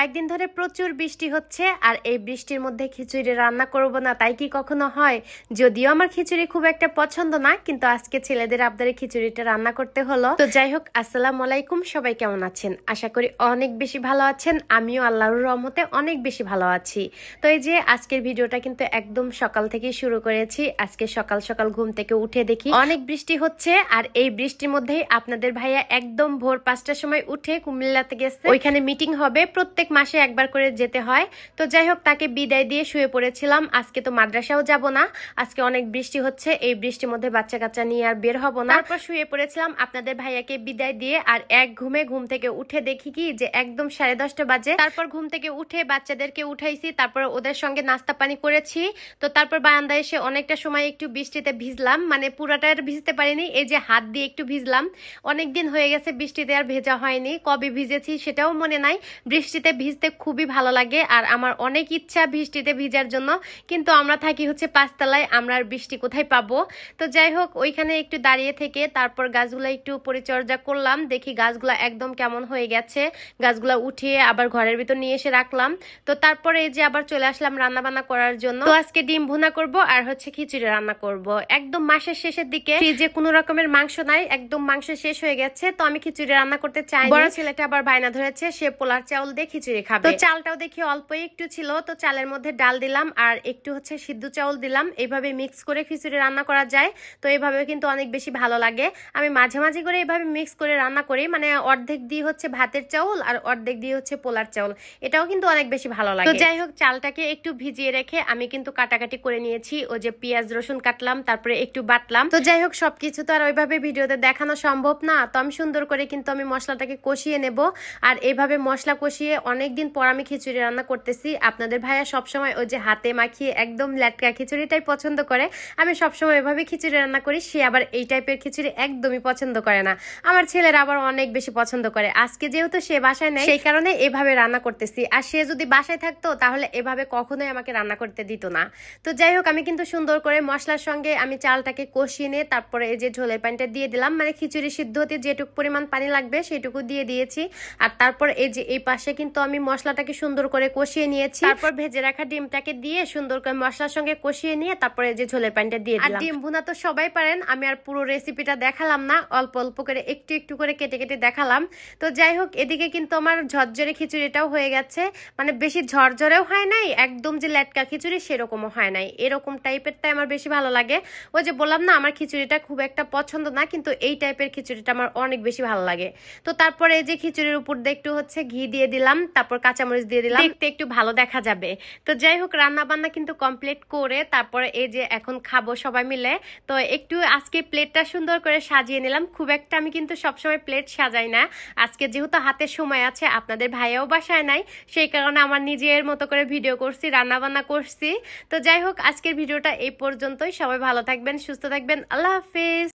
কয়েকদিন ধরে প্রচুর বৃষ্টি হচ্ছে আর এই বৃষ্টির মধ্যে খিচুড়ি রান্না করব না তাই কি কখনো হয়? যদিও আমার খিচুড়ি খুব একটা পছন্দ না, কিন্তু আজকে ছেলেদের আবদারে খিচুড়িটা রান্না করতে হলো। তো যাই হোক, আসসালামু আলাইকুম, সবাই কেমন আছেন? আশা করি অনেক বেশি ভালো আছেন। আমিও আল্লাহর রহমতে অনেক বেশি ভালো আছি। তো এই যে আজকের ভিডিওটা কিন্তু একদম সকাল থেকে শুরু করেছি। আজকে সকাল সকাল ঘুম থেকে উঠে দেখি অনেক বৃষ্টি হচ্ছে, আর এই বৃষ্টির মধ্যেই আপনাদের ভাইয়া একদম ভোর 5টার সময় উঠে কুমিল্লাতে গেছে। ওইখানে মিটিং হবে, প্রত্যেক মাসে একবার করে যেতে হয়। তো যাই হোক, তাকে বিদায় দিয়ে শুয়ে পড়েছিলাম। আজকে তো মাদ্রাসাও যাব না, আজকে অনেক বৃষ্টি হচ্ছে। এই বৃষ্টির মধ্যে বাচ্চা কাচ্চা নিয়ে আর বের হব না। তারপর শুয়ে পড়েছিলাম আপনাদের ভাইয়াকে বিদায় দিয়ে, আর এক ঘুমে ঘুম থেকে উঠে দেখি কি যে একদম 10:30 বাজে। তারপর ঘুম থেকে উঠে বাচ্চাদেরকে উঠাইছি, তারপর ওদের সঙ্গে নাস্তা পানি করেছি। তো তারপর বারান্দায় এসে অনেকটা সময় একটু বৃষ্টিতে ভিজলাম, মানে পুরাটা ভিজতে পারিনি, এই যে হাত দিয়ে একটু ভিজলাম। অনেকদিন হয়ে গেছে বৃষ্টিতে আর ভেজা হয়নি, কবে ভিজেছি সেটাও মনে নাই। বৃষ্টিতে ভিজতে খুবই ভালো লাগে, আর আমার অনেক ইচ্ছা বৃষ্টিতে ভিজার জন্য, কিন্তু আমরা থাকি হচ্ছে 5তলায়, আমরা আর বৃষ্টি কোথায় পাবো। তো যাই হোক, ওইখানে একটু দাঁড়িয়ে থেকে তারপর গাছগুলো একটু পরিচর্যা করলাম। দেখি গাছগুলো একদম কেমন হয়ে গেছে, গাছগুলো উঠিয়ে আবার ঘরের ভিতর নিয়ে এসে রাখলাম। তো তারপরে এই যে আবার চলে আসলাম রান্না বান্না করার জন্য। তো আজকে ডিম ভুনা করব আর হচ্ছে খিচুড়ি রান্না করব। একদম মাসের শেষের দিকে, ফ্রিজে কোনো রকমের মাংস নাই, একদম মাংস শেষ হয়ে গেছে। তো আমি খিচুড়ি রান্না করতে চাই। বড় ছেলেটা আবার বায়না ধরেছে, সে পোলার চাউল দিয়ে খিচুড়ি খাবে। তো চালটাও দেখি অল্পই একটু ছিল, তো চালের মধ্যে ডাল দিলাম আর একটু হচ্ছে সিদ্ধ চাউল দিলাম। এইভাবে মিক্স করে খিচুড়ি রান্না করা যায়। তো এইভাবে কিন্তু অনেক বেশি ভালো লাগে। আমি মাঝে মাঝে করে এইভাবে মিক্স করে রান্না করি, মানে অর্ধেক দিয়ে হচ্ছে ভাতের চাউল আর অর্ধেক দিয়ে হচ্ছে পোলার চাউল, এটাও কিন্তু অনেক বেশি ভালো লাগে। তো যাই হোক, চালটাকে একটু ভিজিয়ে রেখে আমি কিন্তু কাটাকাটি করে নিয়েছি। ও যে পেঁয়াজ রসুন কাটলাম, তারপরে একটু বাটলাম। তো যাই হোক, সবকিছু তো আর ওইভাবে ভিডিওতে দেখানো সম্ভব না। তো আমি সুন্দর করে কিন্তু আমি মশলাটাকে কষিয়ে নেব। আর এইভাবে মশলা কষিয়ে অনেকদিন পর আমি খিচুড়ি রান্না করতেছি। আপনাদের ভাইয়া সবসময় ওই যে হাতে মাখিয়ে একদম ল্যাটকা খিচুড়িটাই পছন্দ করে। আমি সবসময় এভাবে খিচুড়ি রান্না করি, সে আবার এই টাইপের খিচুড়ি একদমই পছন্দ করে না। আমার ছেলেরা আবার অনেক বেশি পছন্দ করে। আজকে যেহেতু সে বাসায় নেই, সেই কারণে এভাবে রান্না করতেছি। আর সে যদি বাসায় থাকতো তাহলে এভাবে কখনোই আমাকে রান্না করতে দিত না। তো যাই হোক, আমি কিন্তু সুন্দর করে মশলার সঙ্গে আমি চালটাকে কষিয়ে নিয়ে তারপরে এই যে ঝোলের পানিটা দিয়ে দিলাম, মানে খিচুড়ি সিদ্ধ হতে যেটুকু পরিমাণ পানি লাগবে সেটুকু দিয়ে দিয়েছি। আর তারপর এই যে এই পাশে কিন্তু আমি মশলাটাকে সুন্দর করে কষিয়ে নিয়েছি। তারপর ভেজে রাখা ডিমটাকে দিয়ে সুন্দর করে মশলার সঙ্গে কষিয়ে নিয়ে তারপরে এই যে ঝোলের পানিটা দিয়ে দিলাম। আর ডিম ভুনা তো সবাই পারেন, আমি আর পুরো রেসিপিটা দেখালাম না, অল্প অল্প করে একটু একটু করে কেটে কেটে দেখালাম। তো যাই হোক, এদিকে কিন্তু আমার ঝরঝরে খিচুড়িটাও হয়ে গেছে, মানে বেশি ঝরঝরেও হয় নাই, একদম যে লেটকা খিচুড়ি সেরকমও হয় নাই, এরকম টাইপেরটাই আমার বেশি ভালো লাগে। ওই যে বললাম না, আমার খিচুড়িটা খুব একটা পছন্দ না, কিন্তু এই টাইপের খিচুড়িটা আমার অনেক বেশি ভালো লাগে। তো তারপরে এই যে খিচুড়ির উপর দিয়ে একটু হচ্ছে ঘি দিয়ে দিলাম, তারপর কাঁচামরিচ দিয়ে দিলাম, দেখতে একটু ভালো দেখা যাবে। তো যাই হোক, রান্না বান্না কিন্তু কমপ্লিট করে তারপরে এই যে এখন খাবো সবাই মিলে। তো একটু আজকে প্লেটটা সুন্দর করে সাজিয়ে নিলাম। খুব একটা আমি কিন্তু সবসময় প্লেট সাজাই না, আজকে যেহেতু হাতে সময় আছে, আপনাদের ভাইয়াও বাসায় নাই, সেই কারণে আমার নিজের মতো করে ভিডিও করছি, রান্না বান্না করছি। তো যাই হোক, আজকের ভিডিওটা এই পর্যন্তই। সবাই ভালো থাকবেন, সুস্থ থাকবেন, আল্লাহ হাফিজ।